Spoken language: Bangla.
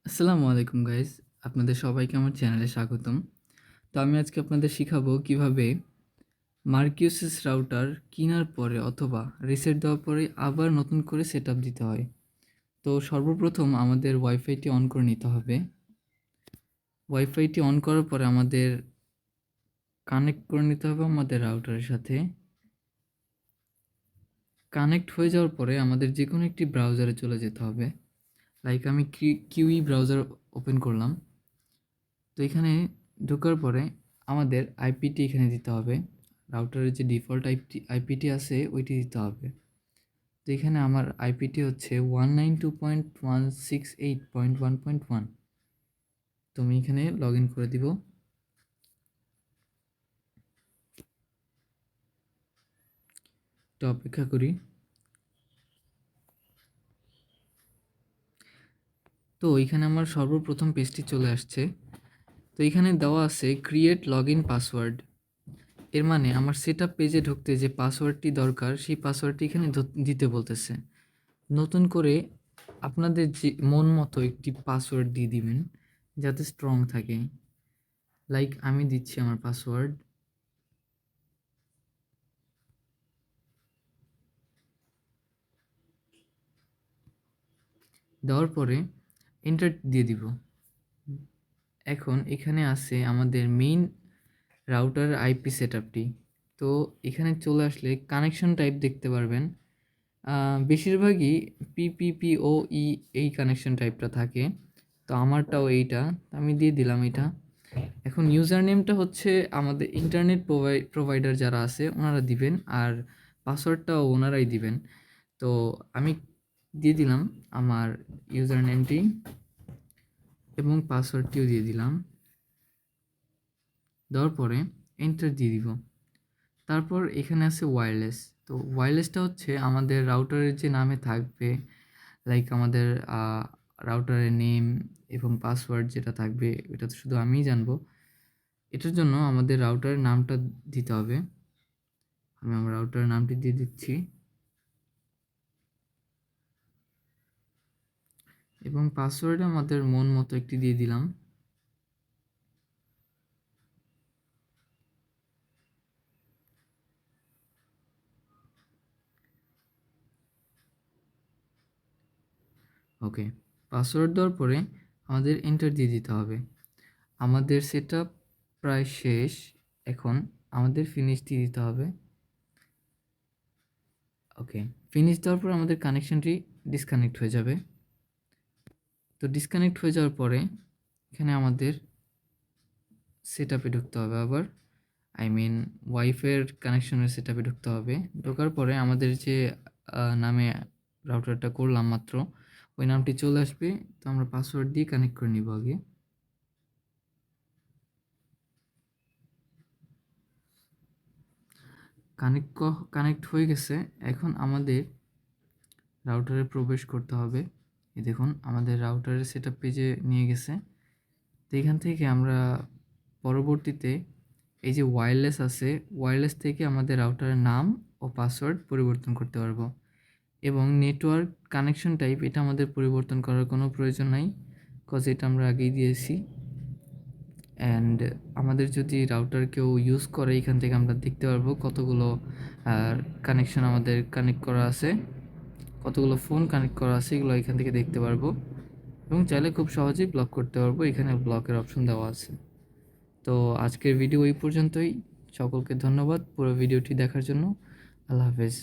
আসসালামু আলাইকুম গাইস, আপনাদের সবাইকে আমার চ্যানেলে স্বাগতম। তো আমি আজকে আপনাদের শিখাবো কিভাবে মার্কিউসিস রাউটার কেনার পরে অথবা রিসেট দেওয়ার পরে আবার নতুন করে সেটআপ দিতে হয়। তো সর্বপ্রথম আমাদের ওয়াইফাইটি অন করে নিতে হবে। ওয়াইফাইটি অন করার পরে আমাদের কানেক্ট করে নিতে হবে আমাদের রাউটারের সাথে। কানেক্ট হয়ে যাওয়ার পরে আমাদের যে কোনো একটি ব্রাউজারে চলে যেতে হবে। লাইক আমি কিউই ব্রাউজার ওপেন করলাম। তো এখানে ঢোকার পরে আমাদের আইপিটি এখানে দিতে হবে। রাউটারের যে ডিফল্ট আইপিটি আছে ওইটি দিতে হবে। তো এখানে আমার আইপিটি হচ্ছে 192.168.1.1। তো আমি এখানে লগ ইন করে দিব। তো অপেক্ষা করি। তো এখানে আমার সর্বপ্রথম পেজটি চলে আসছে। তো এখানে দেওয়া আছে ক্রিয়েট লগ ইন পাসওয়ার্ড। এর মানে আমার সেটআপ পেজে ঢুকতে যে পাসওয়ার্ডটি দরকার সেই পাসওয়ার্ডটি এখানে দিতে বলতেছে। নতুন করে আপনাদের যে মন মতো একটি পাসওয়ার্ড দিয়ে দিবেন যাতে স্ট্রং থাকে। লাইক আমি দিচ্ছি আমার পাসওয়ার্ড। দেওয়ার পরে এন্টার দিয়ে দিব। এখন এখানে আছে আমাদের মেইন রাউটার আইপি সেটআপটি। তো এখানে চলে আসলে কানেকশন টাইপ দেখতে পারবেন। বেশিরভাগই পিপিপিওই এই কানেকশন টাইপটা থাকে। তো আমারটাও এইটা, আমি দিয়ে দিলাম এটা। এখন ইউজার নেমটা হচ্ছে আমাদের ইন্টারনেট প্রোভাইডার যারা আছে ওনারা দিবেন, আর পাসওয়ার্ডটাও ওনারাই দিবেন। তো আমি দিয়ে দিলাম আমার ইউজার নেমটি এবং পাসওয়ার্ডটিও দিয়ে দিলাম। দেওয়ার পরে এন্টার দিয়ে দিব। তারপর এখানে আছে ওয়্যারলেস। তো ওয়্যারলেসটা হচ্ছে আমাদের রাউটারের যে নামে থাকবে, লাইক আমাদের রাউটারের নেম এবং পাসওয়ার্ড যেটা থাকবে এটা তো শুধু আমিই জানবো। এটার জন্য আমাদের রাউটারের নামটা দিতে হবে। আমি আমার রাউটারের নামটি দিয়ে দিচ্ছি এবং পাসওয়ার্ড আমাদের মন মতো একটি দিয়ে দিলাম। ওকে, পাসওয়ার্ড দেওয়ার পরে আমাদের এন্টার দিয়ে দিতে হবে। আমাদের সেটআপ প্রায় শেষ। এখন আমাদের ফিনিশ দিয়ে দিতে হবে। ওকে, ফিনিশ দেওয়ার পর আমাদের কানেকশনটি ডিসকানেক্ট হয়ে যাবে। তো ডিসকানেক্ট হয়ে যাওয়ার পরে এখানে আমাদের সেটআপে ঢুকতে হবে আবার। আই মিন ওয়াইফাইয়ের কানেকশনের সেটআপে ঢুকতে হবে। ঢোকার পরে আমাদের যে নামে রাউটারটা করলাম মাত্র ওই নামটি চলে আসবে। তো আমরা পাসওয়ার্ড দিয়ে কানেক্ট করে নিব আগে। কানেক্ট হয়ে গেছে। এখন আমাদের রাউটারে প্রবেশ করতে হবে। এই দেখুন আমাদের রাউটারের সেটআপ পেজে নিয়ে গেছে। তো এখান থেকে আমরা পরবর্তীতে এই যে ওয়্যারলেস আছে, ওয়্যারলেস থেকে আমাদের রাউটারের নাম ও পাসওয়ার্ড পরিবর্তন করতে পারবো। এবং নেটওয়ার্ক কানেকশন টাইপ এটা আমাদের পরিবর্তন করার কোনো প্রয়োজন নাই, কজ এটা আমরা আগেই দিয়েছি। অ্যান্ড আমাদের যদি রাউটার কেউ ইউজ করে এখান থেকে আমরা দেখতে পারবো কতগুলো কানেকশন আমাদের কানেক্ট করা আছে, কতগুলো ফোন কানেক্ট করা আছে, এগুলো এখান থেকে দেখতে পারবো। এবং চাইলে খুব সহজেই ব্লক করতে পারবো, এখানে ব্লকের অপশন দেওয়া আছে। তো আজকের ভিডিও এই পর্যন্তই। সকলকে ধন্যবাদ পুরো ভিডিওটি দেখার জন্য। আল্লাহ হাফেজ।